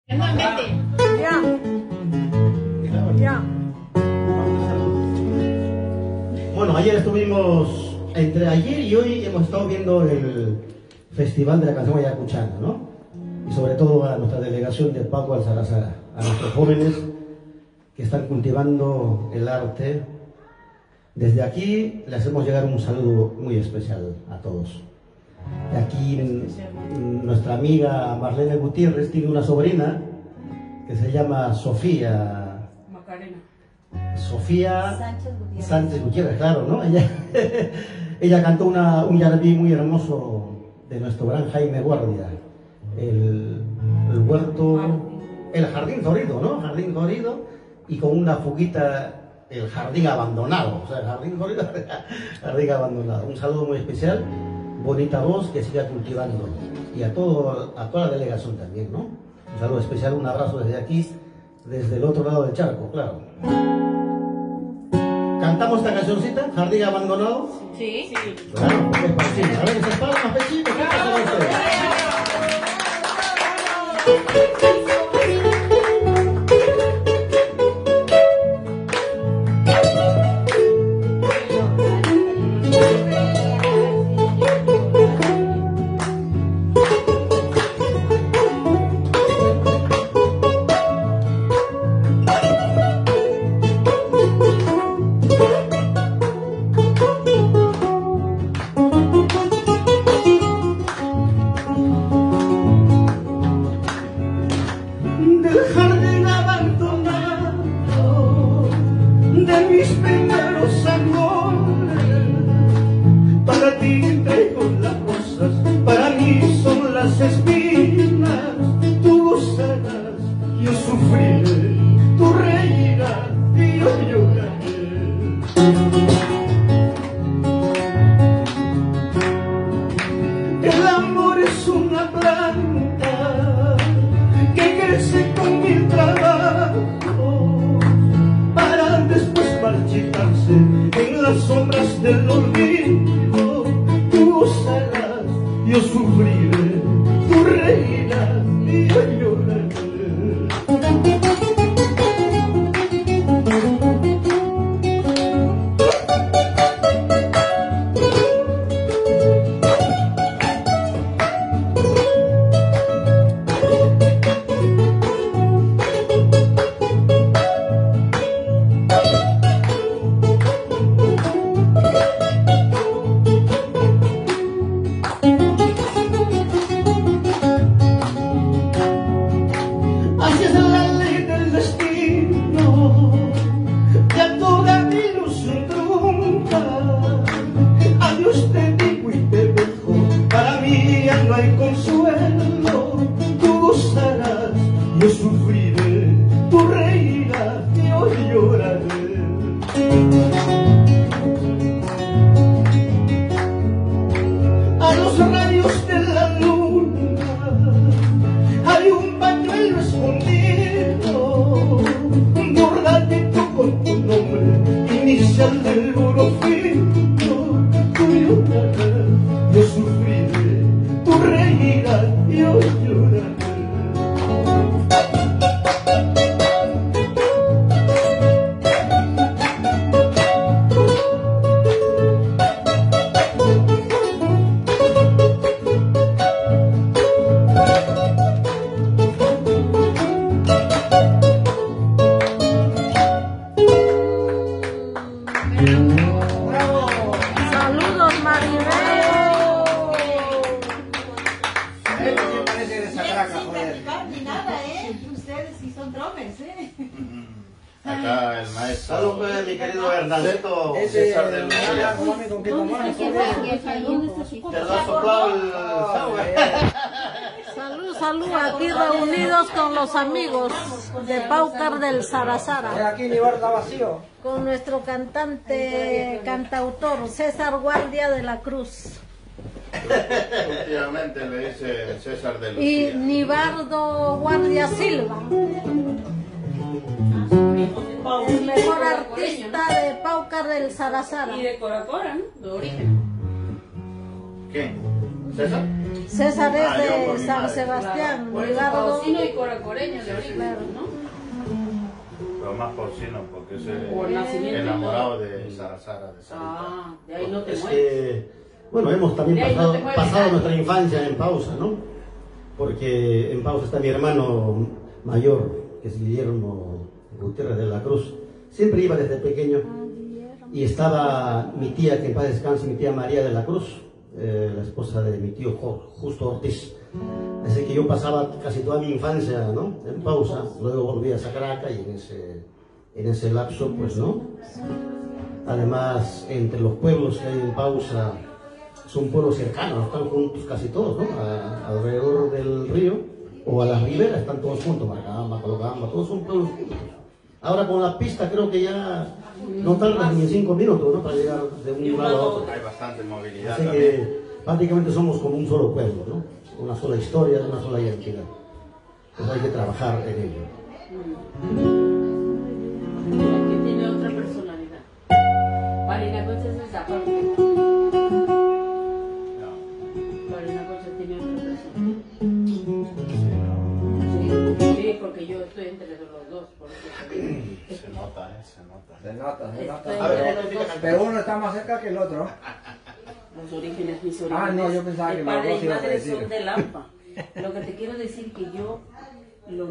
Ya. Ya. Bueno, ayer estuvimos, entre ayer y hoy hemos estado viendo el Festival de la Canción Ayacuchana, ¿no? Y sobre todo a nuestra delegación de Pauco al Sarasara, a nuestros jóvenes que están cultivando el arte. Desde aquí les hacemos llegar un saludo muy especial a todos. Y aquí nuestra amiga Marlene Gutiérrez tiene una sobrina que se llama Sofía Macarena. Sofía Sánchez Gutiérrez, claro, ¿no? Ella cantó un yarbí muy hermoso de nuestro gran Jaime Guardia, el huerto, el jardín florido, ¿no? Jardín florido, y con una fuguita, el jardín abandonado, o sea, el jardín florido, jardín abandonado. Un saludo muy especial, bonita voz, que siga cultivando, y a toda la delegación también, ¿no? Un saludo especial, un abrazo desde aquí, desde el otro lado del charco, claro. ¿Cantamos esta cancioncita, Jardín Abandonado? Sí. Claro, porque es fácil. A ver, esas palmas, vecinos, ¿qué pasa con ustedes? Acá el maestro. Saludos, mi querido Bernadetto. César de Lucía. Salud, aquí reunidos con los amigos de Paucar del Sarasara. Aquí mi bar está vacío. Con nuestro cantautor César Guardia de la Cruz. Últimamente le dice César de Lucía. Y Nibardo Guardia Silva. El mejor artista de Paucar del Sarasara. Y de Cora Cora, ¿no? De origen. ¿Qué? ¿César? César es Yo por de mi San madre. Sebastián, Por eso Ligardo. Pausino y coracoreño de origen, Claro. ¿no? Pero más porcino, porque es Por nacimiento. enamorado de Sarasara, de Sarita. Ah, de ahí no te Es mueves. que, bueno, hemos también De ahí no te mueves pasado nadie. nuestra infancia en Pausa, ¿no? Porque en Pausa está mi hermano mayor, que es Guillermo Gutiérrez de la Cruz. Siempre iba desde pequeño. Y estaba mi tía, que en paz descanse, mi tía María de la Cruz, la esposa de mi tío Justo Ortiz. Así que yo pasaba casi toda mi infancia, ¿no? En Pausa. Luego volví a Sacaraca y en ese lapso, pues, ¿no? Además, entre los pueblos que hay en Pausa, son pueblos cercanos, están juntos casi todos, ¿no? Alrededor del río o a las riberas están todos juntos, Maracamba, Colocamba, todos son pueblos juntos. Ahora con la pista creo que ya no tardan ni 5 minutos, ¿no? Para llegar de un lado a otro. Hay bastante movilidad Así también. que prácticamente somos como un solo pueblo, ¿no? Una sola historia, una sola identidad. Pues hay que trabajar en ello. Que tiene otra personalidad. Marina Concha es esa parte. Marina Concha tiene otra personalidad. Sí, porque yo estoy entre los dos, por eso te digo. Se nota, se nota. Se nota, se nota. Estoy A ver, entre los dos. Pero uno está más cerca que el otro. Los orígenes, mis orígenes. Ah, no, yo pensaba de que los padre dos y ibas a madre decir. son de Lampa. Lo que te quiero decir que yo lo